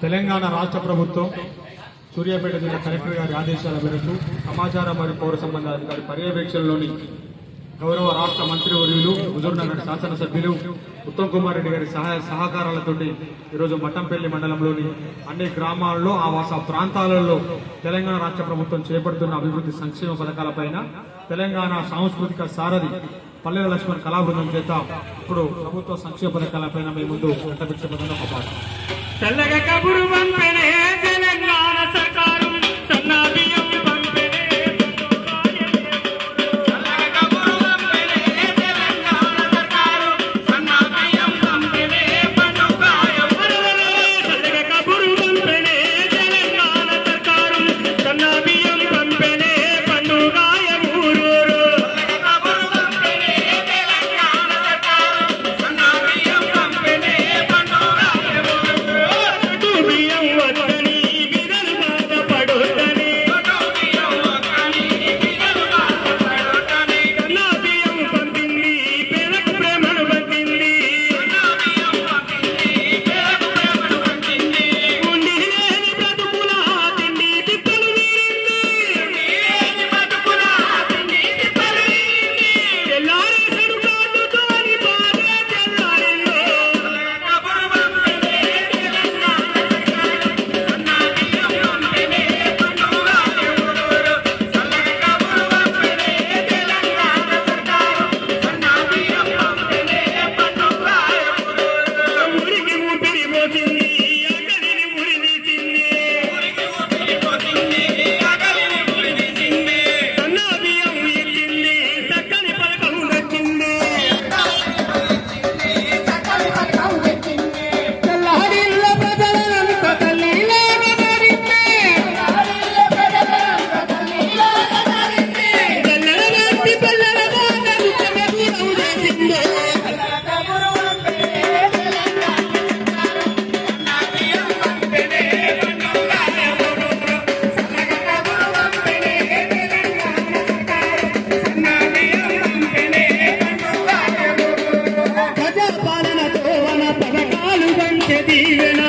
తెలంగాణ రాష్ట్ర ప్రభుత్వం సూర్యాపేట జిల్లా కలెక్టర్ గారి ఆదేశాల మేరకు సమాచార మరియు పౌర సంబంధాల అధికారి పర్యవేక్షణలోని గౌరవ రాష్ట్ర మంత్రివర్యులు హుజూర్నగర్ శాసనసభ్యులు ఉత్తమ్ కుమార్ రెడ్డి గారి సహకారాలతోటి ఈరోజు మట్టంపల్లి మండలంలోని అన్ని గ్రామాల్లో ఆవాస ప్రాంతాలలో తెలంగాణ రాష్ట్ర ప్రభుత్వం చేపడుతున్న అభివృద్ధి సంక్షేమ పథకాలపైన తెలంగాణ సాంస్కృతిక సారథి పల్లెల లక్ష్మణ్ కళాబృందం చేత ఇప్పుడు ప్రభుత్వ సంక్షేమ పథకాలపైన మీ ముందు వెంటబిచ్చబడిన ఒక పాట. తెల్లగ కబురు పంపెనే తెలంగాణ సర్కారు సన్నా బియ్యం పంపెనే తెల్లగ కబురు పంపెనే తెలంగాణ సర్కారు సన్నా బియ్యం పంపెనే పండుగాయ తెల్లగ కబురు పంపెనే తెలంగాణ సర్కారు సన్నా బియ్యం పంపెనే పండుగాయ ఊరూరు తెల్లగ కబురు పంపెనే తెలంగాణ సర్కారు సన్నా బియ్యం పంపెనే పండుగాయ బియ్యం వద్దని బిడలు బాధపడొద్దని బియ్యం వద్దని బిడలు బాధపడొద్దని కన్నా బియ్యం పంపింది పేదకు ప్రేమను పంపింది కన్నా బియ్యం పంపింది పేదకు ప్రేమను పంపింది ఉండి లేని బ్రతుకుల తిండి తిప్పలు వీరింది ఉండి లేని బ్రతుకుల తిండి తిప్పలు వీరింది తెల్లారేసడు కాదుతోని బాధే తెల్లారిందో కబురు పంపెనే తెలంగాణ సన్నా బియ్యం పంపెనే పండుగాయ ఊరూరు చల్లగ కబురు పంపెనే తెలంగాణ సర్కారు సన్నా బియ్యం పంపెనే పండుగాయ ఊరూరు ఊరికి ఊపిరి పోసింది అగలిని ఉరి తీసింది ఊరికి ఊపిరి పోసింది అగలిని ఉరి తీసింది సన్నా బియ్యం ఇచ్చింది చక్కని పలకం నచ్చింది తెల్లారిల్ల ప్రజలంత తల్లిలాగా మారింది తెల్లగాటి పల్లెల బాధలు దూరం చేసింది ప్రజాపాలనతో వన పథకాలు వంచె దీవెన